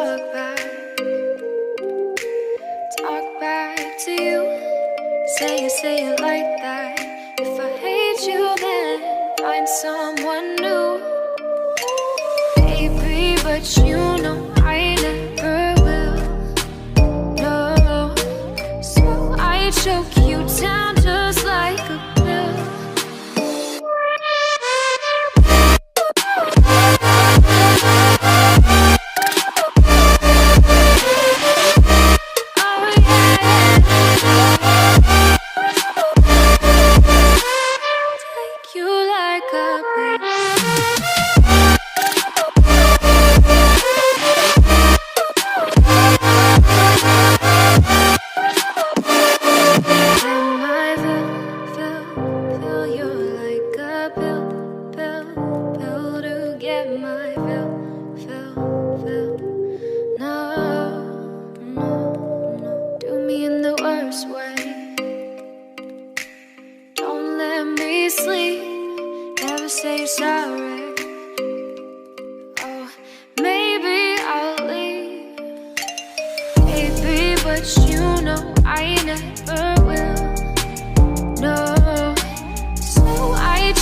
talk back to you. Say it like that. If I hate you, then find someone new. Baby, but you know I never will. No, so I choke you down just like a pill.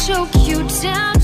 Choke you down